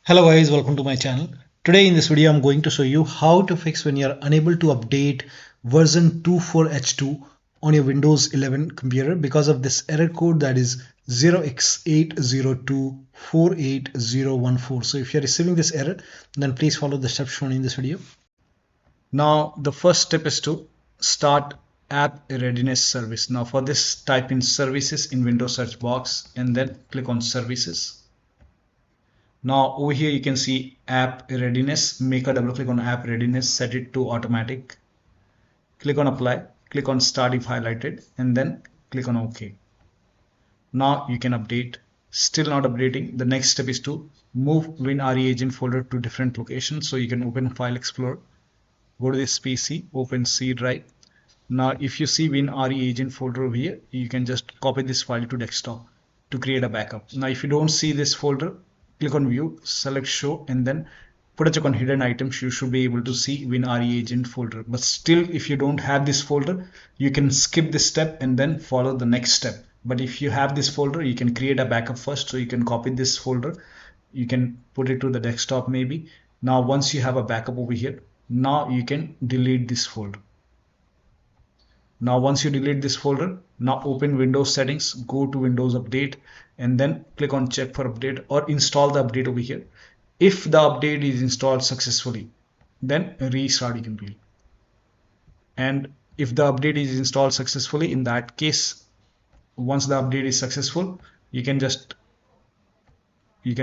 Hello guys, welcome to my channel. Today in this video I'm going to show you how to fix when you're unable to update version 24H2 on your Windows 11 computer because of this error code that is 0x80248014. So if you're receiving this error, then please follow the steps shown in this video. Now the first step is to start app readiness service. Now for this, type in services in Windows search box and then click on services. Now over here you can see app readiness. Make a double click on app readiness, set it to automatic, click on apply, click on start if highlighted, and then click on OK. Now you can update. Still not updating. The next step is to move WinREAgent folder to different locations. So you can open File Explorer, go to this PC, open C drive. Now if you see WinREAgent folder over here, you can just copy this file to desktop to create a backup. Now if you don't see this folder, click on view, select show, and then put a check on hidden items. You should be able to see WinREAgent folder. But still, if you don't have this folder, you can skip this step and then follow the next step. But if you have this folder, you can create a backup first. So you can copy this folder, you can put it to the desktop maybe. Now once you have a backup over here, now you can delete this folder. Now once you delete this folder, now open Windows settings, go to Windows Update, and then click on check for update or install the update over here. If the update is installed successfully, then restart your computer. And if the update is installed successfully, in that case, once the update is successful, you can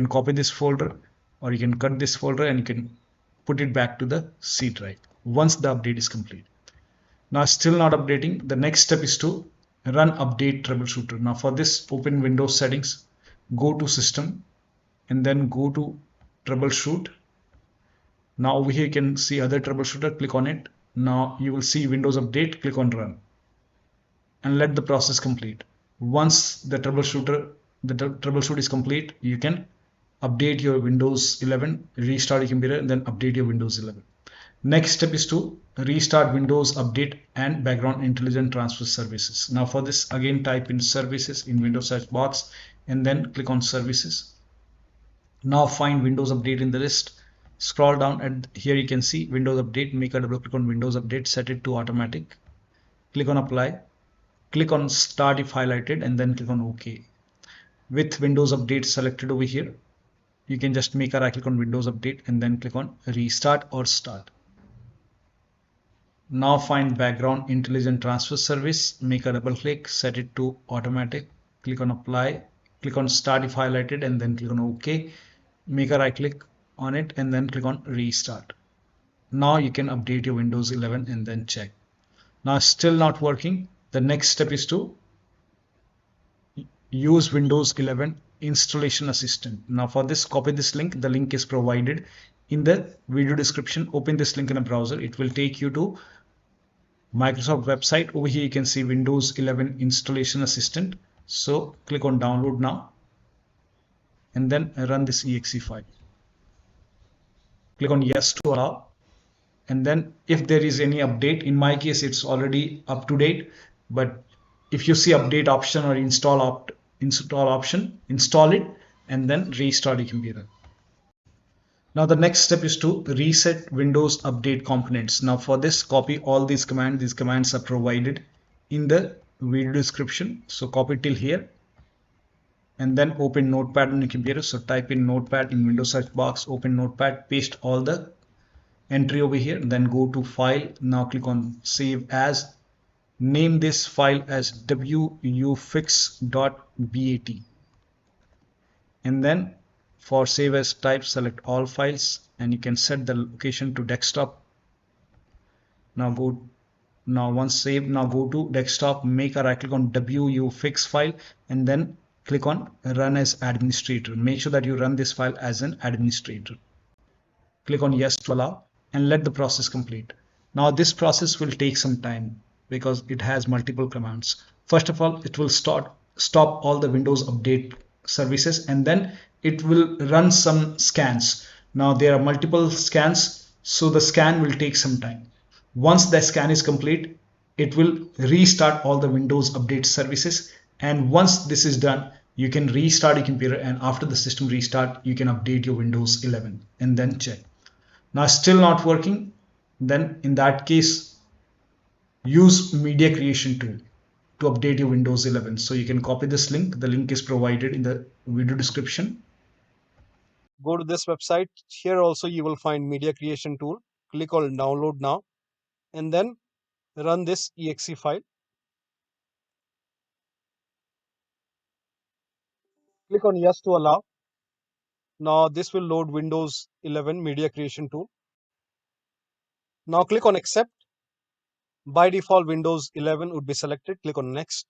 copy this folder or you can cut this folder and you can put it back to the C drive once the update is complete. Now still not updating. The next step is to run update troubleshooter. Now for this, open Windows settings, go to system, and then go to troubleshoot. Now over here you can see other troubleshooter, click on it. Now you will see Windows update, click on run and let the process complete. Once the troubleshoot is complete, you can update your Windows 11, restart your computer, and then update your Windows 11. Next step is to restart Windows Update and Background Intelligent Transfer Services. Now for this, again type in services in Windows search box and then click on services. Now find Windows Update in the list. Scroll down and here you can see Windows Update. Make a double click on Windows Update, set it to automatic. Click on apply. Click on start if highlighted and then click on OK. With Windows Update selected over here, you can just make a right click on Windows Update and then click on restart or start. Now find Background Intelligent Transfer Service, make a double click, set it to automatic, click on apply, click on start if highlighted and then click on OK. Make a right click on it and then click on restart. Now you can update your Windows 11 and then check. Now still not working. The next step is to use Windows 11 Installation Assistant. Now for this, copy this link. The link is provided in the video description. Open this link in a browser. It will take you to Microsoft website. Over here you can see Windows 11 Installation Assistant. So click on download now and then run this exe file. Click on yes to allow, and then if there is any update, in my case it's already up to date, but if you see update option or install option, install it and then restart your computer. Now the next step is to reset Windows Update components. Now for this, copy all these commands. These commands are provided in the video description. So copy till here and then open Notepad on your computer. So type in Notepad in Windows search box, open Notepad, paste all the entry over here, then go to file. Now click on save as. Name this file as wuauserv.bat and then for save as type, select all files and you can set the location to desktop. Now once saved, now go to desktop, make a right click on wuauserv file and then click on run as administrator. Make sure that you run this file as an administrator. Click on yes to allow and let the process complete. Now this process will take some time because it has multiple commands. First of all, it will stop all the Windows Update services and then it will run some scans. Now there are multiple scans, so the scan will take some time. Once the scan is complete, it will restart all the Windows Update services, and once this is done, you can restart your computer, and after the system restart you can update your Windows 11 and then check. Now still not working, then in that case use media creation tool to update your Windows 11. So you can copy this link. The link is provided in the video description. Go to this website. Here also you will find media creation tool. Click on download now and then run this exe file. Click on yes to allow. Now this will load Windows 11 media creation tool. Now click on accept. By default Windows 11 would be selected. Click on next.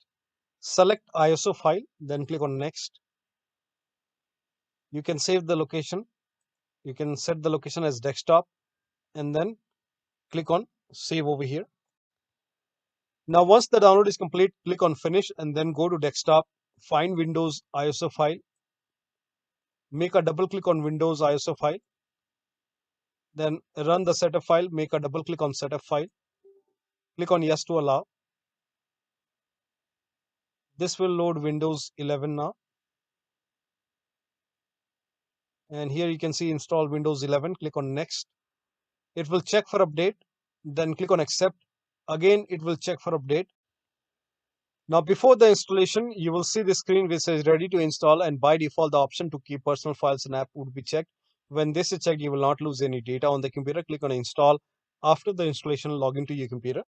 Select ISO file, then click on next. You can save the location. You can set the location as desktop and then click on save over here. Now once the download is complete, click on finish and then go to desktop, find Windows ISO file, make a double click on Windows ISO file, then run the setup file, make a double click on setup file, click on yes to allow. This will load Windows 11 now. And here you can see install Windows 11, click on next. It will check for update, then click on accept. Again, it will check for update. Now before the installation, you will see the screen which says ready to install, and by default the option to keep personal files and app would be checked. When this is checked, you will not lose any data on the computer. Click on install. After the installation, log into your computer.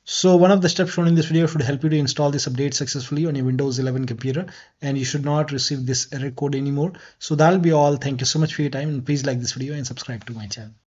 So one of the steps shown in this video should help you to install this update successfully on your Windows 11 computer, and you should not receive this error code anymore. So that'll be all. Thank you so much for your time, and please like this video and subscribe to my channel.